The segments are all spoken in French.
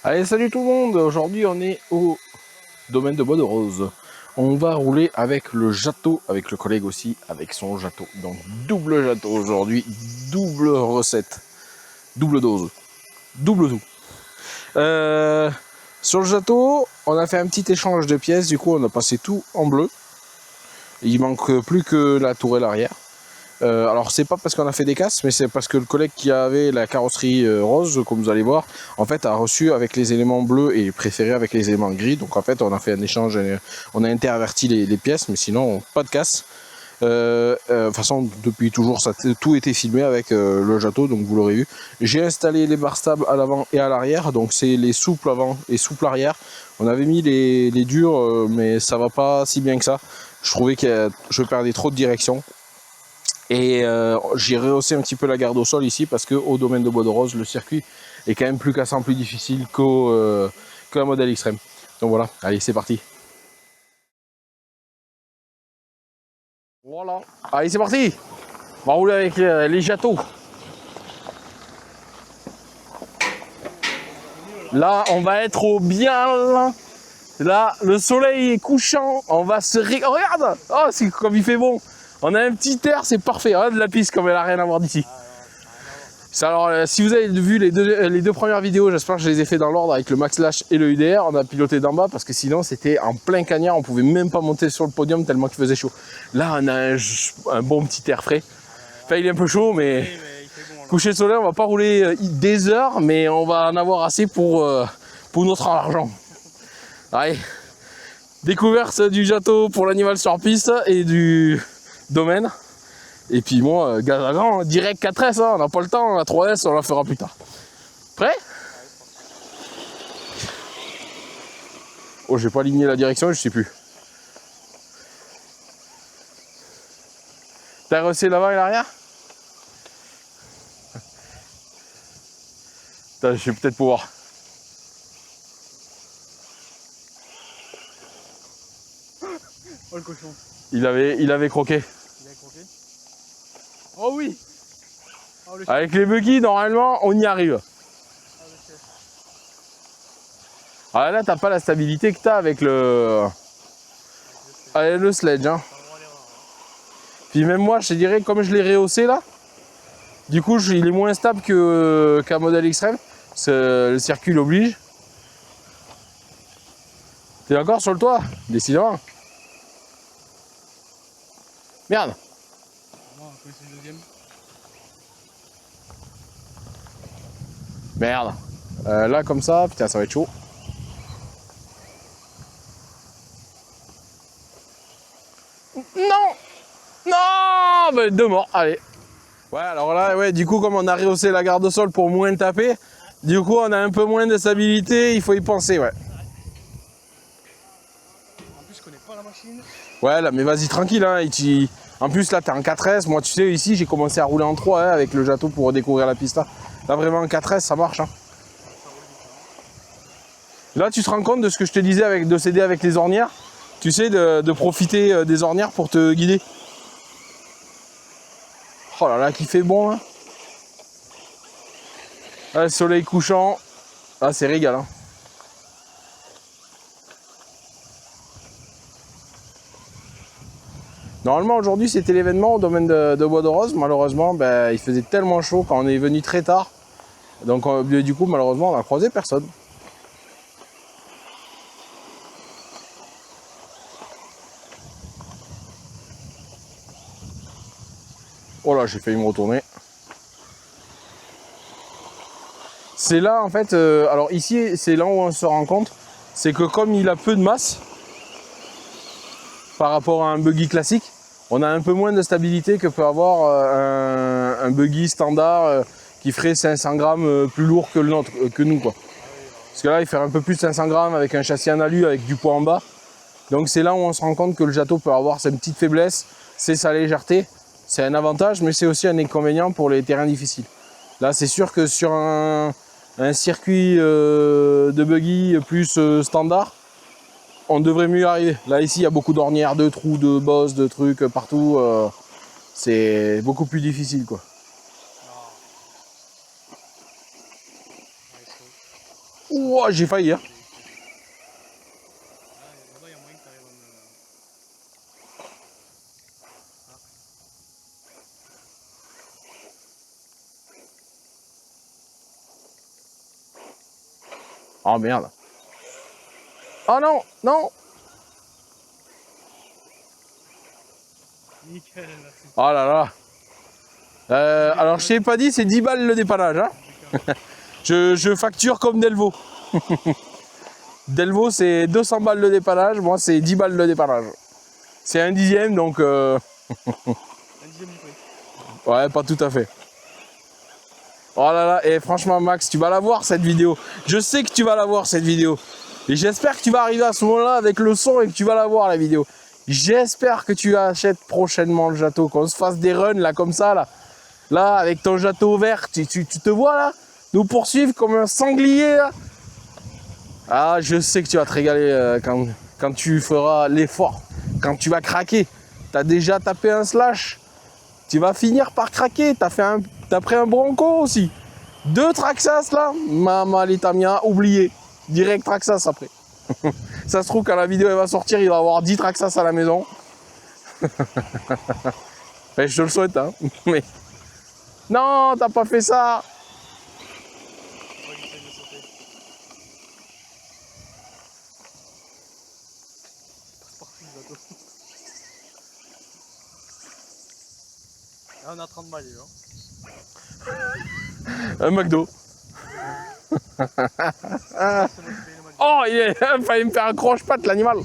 Allez, salut tout le monde. Aujourd'hui, on est au domaine de Bois de Rose. On va rouler avec le Jato, avec le collègue aussi, avec son Jato. Donc, double Jato aujourd'hui, double recette, double dose, double tout. Sur le Jato, on a fait un petit échange de pièces. Du coup, on a passé tout en bleu. Il manque plus que la tourelle arrière. Alors c'est pas parce qu'on a fait des casses, mais c'est parce que le collègue qui avait la carrosserie rose, comme vous allez voir, en fait a reçu avec les éléments bleus et préféré avec les éléments gris. Donc en fait on a fait un échange, on a interverti les pièces, mais sinon pas de casse. De toute façon depuis toujours ça tout était filmé avec le Jato, donc vous l'aurez vu. J'ai installé les barres stables à l'avant et à l'arrière, donc c'est les souples avant et souples arrière. On avait mis les durs, mais ça va pas si bien que ça. Je trouvais que je perdais trop de direction. Et j'ai rehaussé un petit peu la garde au sol ici parce qu'au domaine de Bois de Rose, le circuit est quand même plus cassant, plus difficile qu'un modèle extrême. Donc voilà, allez, c'est parti. Voilà, allez, c'est parti. On va rouler avec les Jatos. Là, on va être au bien. Là, le soleil est couchant. On va se régaler. Oh, regarde, oh, c'est comme il fait bon. On a un petit air, c'est parfait. Regarde la piste comme elle a rien à voir d'ici. Alors, si vous avez vu les deux premières vidéos, j'espère que je les ai fait dans l'ordre avec le Max Lash et le UDR. On a piloté d'en bas parce que sinon c'était en plein cagnard, on pouvait même pas monter sur le podium tellement qu'il faisait chaud. Là, on a un bon petit air frais. Enfin, il est un peu chaud, mais oui, coucher de soleil, on va pas rouler des heures, mais on va en avoir assez pour notre argent. Allez, découverte du Jato pour l'animal sur piste et du domaine. Et puis moi, gaz à grand, direct 4S, hein, on n'a pas le temps, la 3S, on la fera plus tard. Prêt? Oh, j'ai pas aligné la direction, je sais plus. T'as rehaussé l'avant et l'arrière? Je vais peut-être pouvoir. Oh le cochon. Il avait croqué. Il a croqué? Oh oui. Oh, avec les buggy, normalement, on y arrive. Ah, là, t'as pas la stabilité que t'as avec le sledge. Hein. Puis même moi, je te dirais, comme je l'ai rehaussé là, du coup, il est moins stable qu'un modèle extrême. Le circuit l'oblige. T'es encore sur le toit? Décidément. Merde. Merde. Là, comme ça, putain, ça va être chaud. Non. Non, bah, deux morts, allez. Ouais, alors là, ouais, du coup, comme on a rehaussé la garde au sol pour moins taper, du coup, on a un peu moins de stabilité, il faut y penser, ouais. En plus, je connais pas la machine. Ouais, là, mais vas-y, tranquille, hein. En plus, là, t'es en 4S. Moi, tu sais, ici, j'ai commencé à rouler en 3 hein, avec le Jato pour redécouvrir la piste. Là, vraiment, en 4S, ça marche. Hein. Là, tu te rends compte de ce que je te disais de s'aider avec les ornières. Tu sais, de profiter des ornières pour te guider. Oh là là, qui fait bon, hein. Là, le soleil couchant. Là, c'est régal, hein. Normalement, aujourd'hui, c'était l'événement au domaine de Bois de Rose. Malheureusement, ben, il faisait tellement chaud quand on est venu très tard. Donc, du coup, malheureusement, on n'a croisé personne. Oh là, j'ai failli me retourner. C'est là, en fait, alors ici, c'est là où on se rend compte, c'est que comme il a peu de masse, par rapport à un buggy classique, on a un peu moins de stabilité que peut avoir un buggy standard qui ferait 500 grammes plus lourd que le nôtre, que nous, quoi. Parce que là, il fait un peu plus de 500 grammes avec un châssis en alu, avec du poids en bas. Donc c'est là où on se rend compte que le Jato peut avoir sa petite faiblesse, c'est sa légèreté. C'est un avantage, mais c'est aussi un inconvénient pour les terrains difficiles. Là, c'est sûr que sur un circuit de buggy plus standard, on devrait mieux y arriver. Là, ici, il y a beaucoup d'ornières, de trous, de bosses, de trucs partout. C'est beaucoup plus difficile, quoi. Ouah, j'ai failli, hein. Là-bas, il y a moyen que t'arrives à me... Oh merde. Oh non, non. Nickel, merci. Oh là là. Alors je t'ai pas dit, c'est 10 balles le dépannage. Hein. Je facture comme Delvaux. Delvaux c'est 200 balles le dépannage, moi c'est 10 balles le dépannage. C'est un dixième donc... Un dixième du prix. Ouais, pas tout à fait. Oh là là, et franchement Max, tu vas la voir cette vidéo. Je sais que tu vas la voir cette vidéo. Et j'espère que tu vas arriver à ce moment-là avec le son et que tu vas la voir la vidéo. J'espère que tu achètes prochainement le Jato, qu'on se fasse des runs là comme ça là. Là, avec ton Jato vert, tu te vois là nous poursuivre comme un sanglier là. Ah, je sais que tu vas te régaler quand tu feras l'effort, quand tu vas craquer. Tu as déjà tapé un slash, tu vas finir par craquer. T'as pris un Bronco aussi. 2 Traxxas là, Mama Litamia, oublié. Direct Traxxas après. Ça se trouve quand la vidéo elle va sortir, il va y avoir 10 Traxxas à la maison. Ben, je te le souhaite, hein. Mais... Non, t'as pas fait ça. Ouais, il essaie de sauter. Passe partout le bateau. Là, on a 30 balles, là. Un McDo. Oh, il fallait me faire un croche-patte l'animal.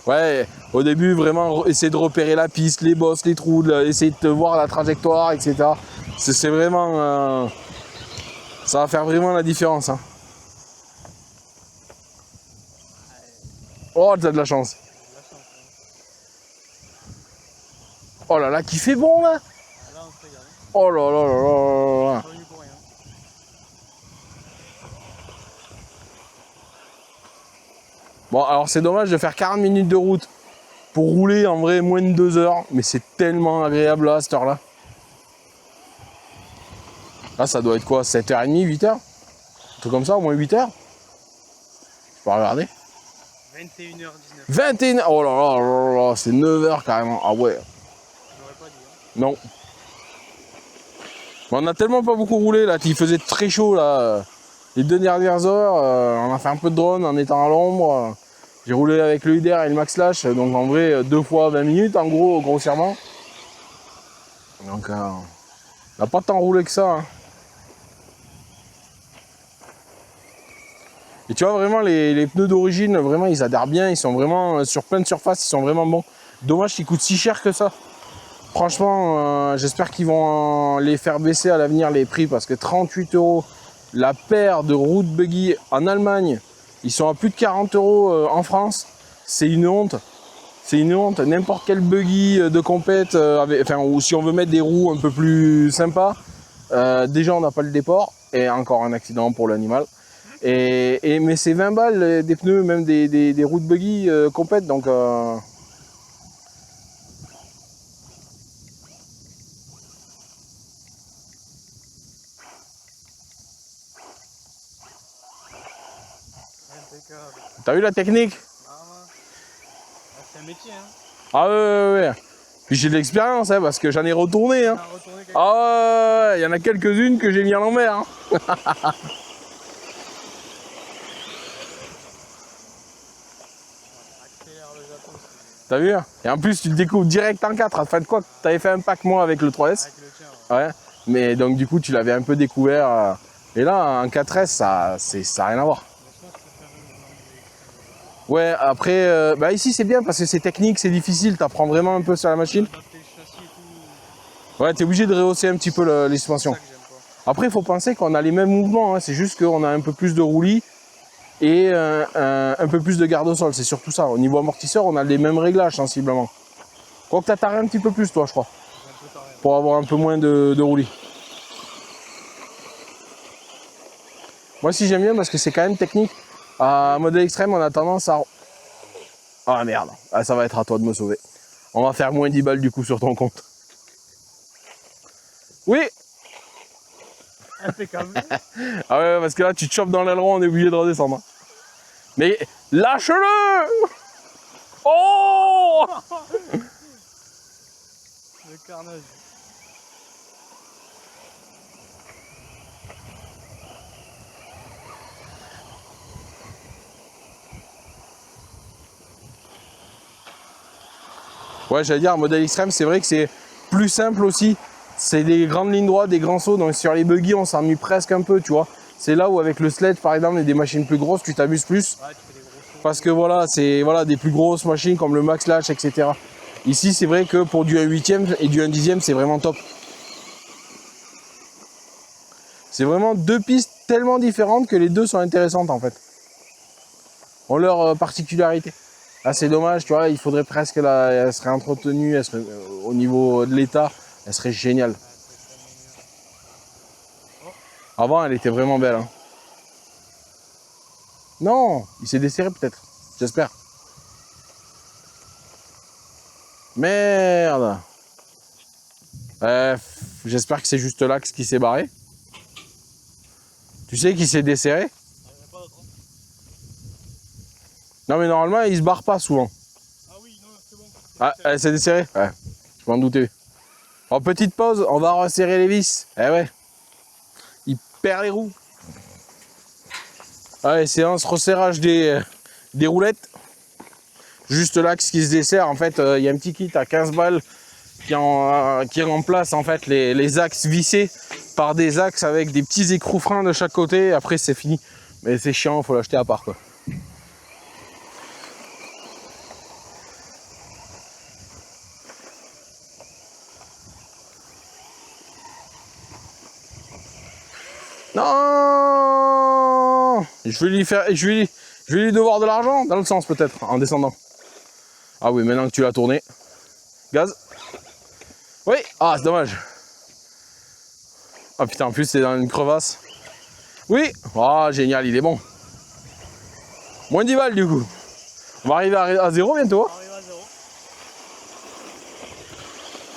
Ouais, au début, vraiment, essayer de repérer la piste, les bosses, les trous, essayer de voir la trajectoire, etc. C'est vraiment... ça va faire vraiment la différence. Hein. Oh, t'as de la chance. Oh là là, qui fait bon là. Là, on se regarde. Oh là là là là là. Pas venu pour rien. Bon, alors c'est dommage de faire 40 minutes de route pour rouler en vrai moins de 2 heures, mais c'est tellement agréable là, à cette heure-là. Là, ça doit être quoi, 7h30, 8h? Un truc comme ça, au moins 8h? Je peux regarder. 21h19. 21h, oh là là là là, c'est 9h carrément. Ah ouais, J'aurais pas dit. Hein. non. Mais on a tellement pas beaucoup roulé là, qu'il faisait très chaud là. Les 2 dernières heures, on a fait un peu de drone en étant à l'ombre. J'ai roulé avec le IDR et le Max Slash, donc en vrai 2 fois 20 minutes en gros, grossièrement. Donc on n'a pas tant roulé que ça. Hein. Et tu vois vraiment les pneus d'origine, vraiment ils adhèrent bien, ils sont vraiment sur plein de surfaces, ils sont vraiment bons. Dommage qu'ils coûtent si cher que ça. Franchement, j'espère qu'ils vont les faire baisser à l'avenir les prix parce que 38 € la paire de road buggy en Allemagne, ils sont à plus de 40 € en France. C'est une honte. C'est une honte. N'importe quel buggy de compète, ou si on veut mettre des roues un peu plus sympas, déjà on n'a pas le déport et encore un accident pour l'animal. Mais c'est 20 balles des pneus, même des road buggy compète donc. Impeccable. T'as vu la technique? C'est un métier, hein. Ah ouais. Puis j'ai de l'expérience, hein, parce que j'en ai retourné. Hein. Ah ouais, il y en a quelques-unes que j'ai mis à l'envers. Hein. T'as vu? Et en plus, tu le découvres direct en 4. Enfin, de quoi? T'avais fait un pack moi avec le 3S. Avec le tien, ouais. Mais donc, du coup, tu l'avais un peu découvert. Et là, en 4S, ça n'a rien à voir. Ouais, après, ici c'est bien parce que c'est technique, c'est difficile, t'apprends vraiment un peu sur la machine. Ouais, t'es obligé de rehausser un petit peu les suspensions. Après, il faut penser qu'on a les mêmes mouvements, hein. C'est juste qu'on a un peu plus de roulis et un peu plus de garde au sol, c'est surtout ça. Au niveau amortisseur, on a les mêmes réglages sensiblement. Quoique t'as taré un petit peu plus, toi, je crois, pour avoir un peu moins de roulis. Moi aussi j'aime bien parce que c'est quand même technique. À modèle extrême, on a tendance à... Ah merde, ah, ça va être à toi de me sauver. On va faire moins 10 balles du coup sur ton compte. Oui. Impeccable. Ah ouais, parce que là, tu te chopes dans l'aileron, on est obligé de redescendre. Mais lâche-le! Oh! Le carnage. Ouais, j'allais dire, modèle extrême, c'est vrai que c'est plus simple aussi. C'est des grandes lignes droites, des grands sauts. Donc sur les buggy, on s'ennuie presque un peu, tu vois. C'est là où avec le sledge, par exemple, et des machines plus grosses, tu t'amuses plus. Ouais, tu fais des gros sauts. Parce que voilà, c'est voilà, des plus grosses machines comme le Max Lash, etc. Ici, c'est vrai que pour du 1/8 et du 1/10, c'est vraiment top. C'est vraiment deux pistes tellement différentes que les deux sont intéressantes en fait. Ont leur particularité. Là, c'est dommage, tu vois, il faudrait presque elle serait entretenue, elle serait, au niveau de l'état, elle serait géniale. Avant, elle était vraiment belle. Hein. Non, il s'est desserré peut-être, j'espère. Merde. J'espère que c'est juste l'axe qui s'est barré. Tu sais qu'il s'est desserré? Non mais normalement il se barre pas souvent. Ah oui, non, c'est bon. Ah, elle s'est desserrée? Ouais, je m'en doutais. En petite pause, on va resserrer les vis. Eh ouais. Il perd les roues. Allez, séance resserrage des roulettes. Juste l'axe qui se dessert. En fait, il y a un petit kit à 15 balles qui remplace en fait les axes vissés par des axes avec des petits écrous freins de chaque côté. Après, c'est fini. Mais c'est chiant, il faut l'acheter à part quoi. Non, je vais lui devoir de l'argent dans l'autre sens peut-être en descendant. Ah oui, maintenant que tu l'as tourné. Gaz. Oui. Ah, c'est dommage. Ah putain, en plus c'est dans une crevasse. Oui. Ah, génial, il est bon. Moins 10 balles du coup. On va arriver à 0 bientôt. On arrive à 0.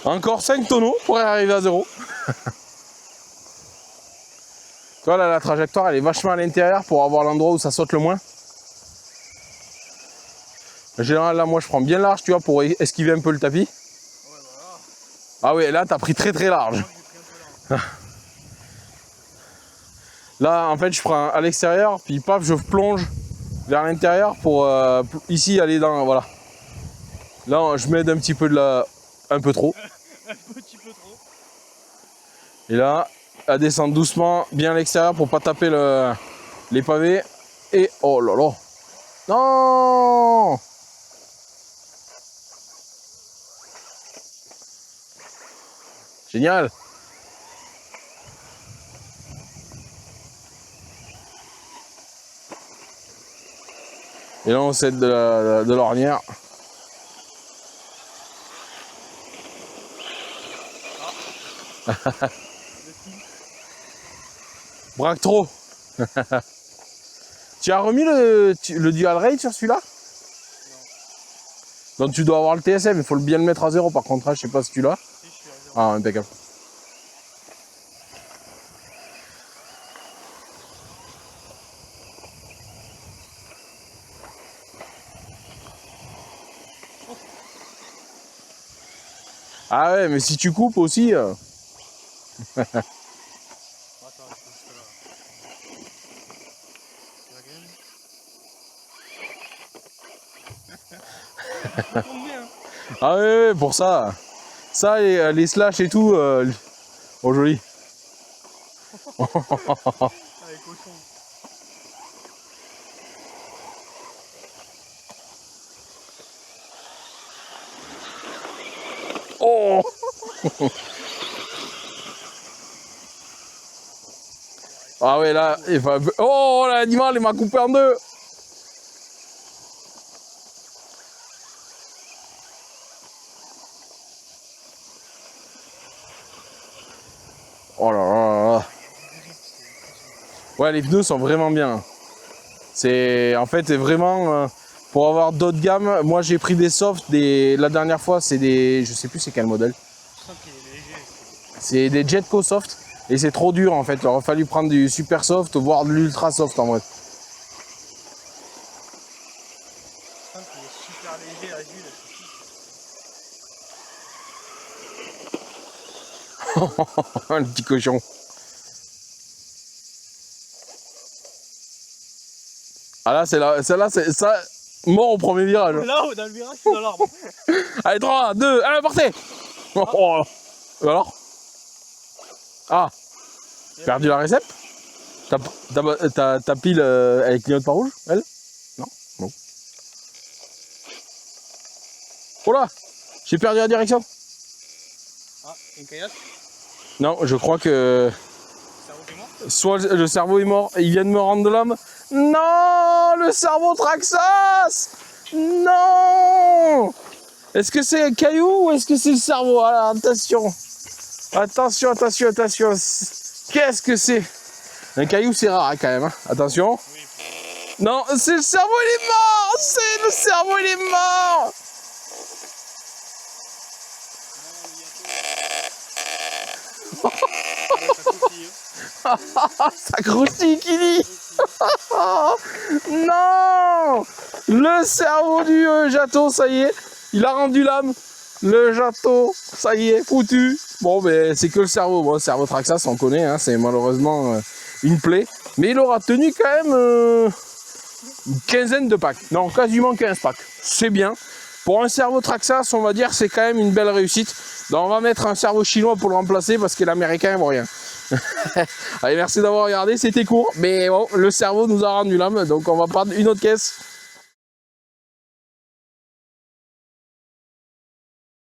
Encore 5 tonneaux pour arriver à 0. Tu vois là, la trajectoire elle est vachement à l'intérieur pour avoir l'endroit où ça saute le moins. En général là moi je prends bien large tu vois pour esquiver un peu le tapis. Ouais, voilà. Ah oui là t'as pris très très large. Moi, j'ai pris un peu large. Là en fait je prends à l'extérieur puis paf je plonge vers l'intérieur pour ici aller dans voilà. Là je m'aide un petit peu un peu trop. Un petit peu trop. Et là à descendre doucement bien à l'extérieur pour pas taper les pavés. Et oh là là. Non. Génial. Et là on s'aide de l'ornière. Braque trop. Tu as remis le dual rate sur celui-là? Non. Donc tu dois avoir le TSM, il faut bien le mettre à 0 par contre, hein, je sais pas si tu l'as. Si, je suis à 0. Ah, impeccable. Ah ouais, mais si tu coupes aussi... Attends, je suis juste là. La gaine. Combien? Ah ouais, pour ça. Ça et les slash et tout, oh joli. Avec cochon. Oh. Ah ouais là, oh l'animal il m'a coupé en deux. Oh là là là là. Ouais les pneus sont vraiment bien. C'est en fait vraiment pour avoir d'autres gammes. Moi j'ai pris des softs, la dernière fois c'est des, je sais plus c'est quel modèle. Je sens qu'il est léger. C'est des Jetco Soft. Et c'est trop dur en fait. Il aurait fallu prendre du super soft, voire de l'ultra soft en vrai. Il est super léger, agile. Le petit cochon. Ah là, celle-là, c'est ça, mort au premier virage. Là-haut, dans le virage, c'est dans l'arbre. Allez, 3, 2, 1, partez. Oh. Et alors? Ah, perdu la récepte? Ta pile, elle clignote pas rouge, elle? Non? Bon. Oh là! J'ai perdu la direction. Ah, une caillasse. Non, je crois que... Le cerveau est mort. Soit le cerveau est mort et il vient de me rendre de l'âme. Non, le cerveau Traxas. Non. Est-ce que c'est un caillou ou est-ce que c'est le cerveau? Alors, attention. Attention, attention, attention. Qu'est-ce que c'est? Un caillou, c'est rare hein, quand même. Hein. Attention. Oui. Non, c'est le cerveau, il est mort. C'est le cerveau, il est mort. Ça croustille, qui dit. Non. Le cerveau du Jato, ça y est, il a rendu l'âme. Le Jato, ça y est, foutu. Bon, ben c'est que le cerveau. Bon, le cerveau Traxas, on connaît, hein, c'est malheureusement une plaie. Mais il aura tenu quand même une quinzaine de packs. Non, quasiment 15 packs. C'est bien. Pour un cerveau Traxas, on va dire c'est quand même une belle réussite. Donc on va mettre un cerveau chinois pour le remplacer parce que l'américain ne vaut rien. Allez, merci d'avoir regardé, c'était court. Mais bon, le cerveau nous a rendu l'âme, donc on va prendre une autre caisse.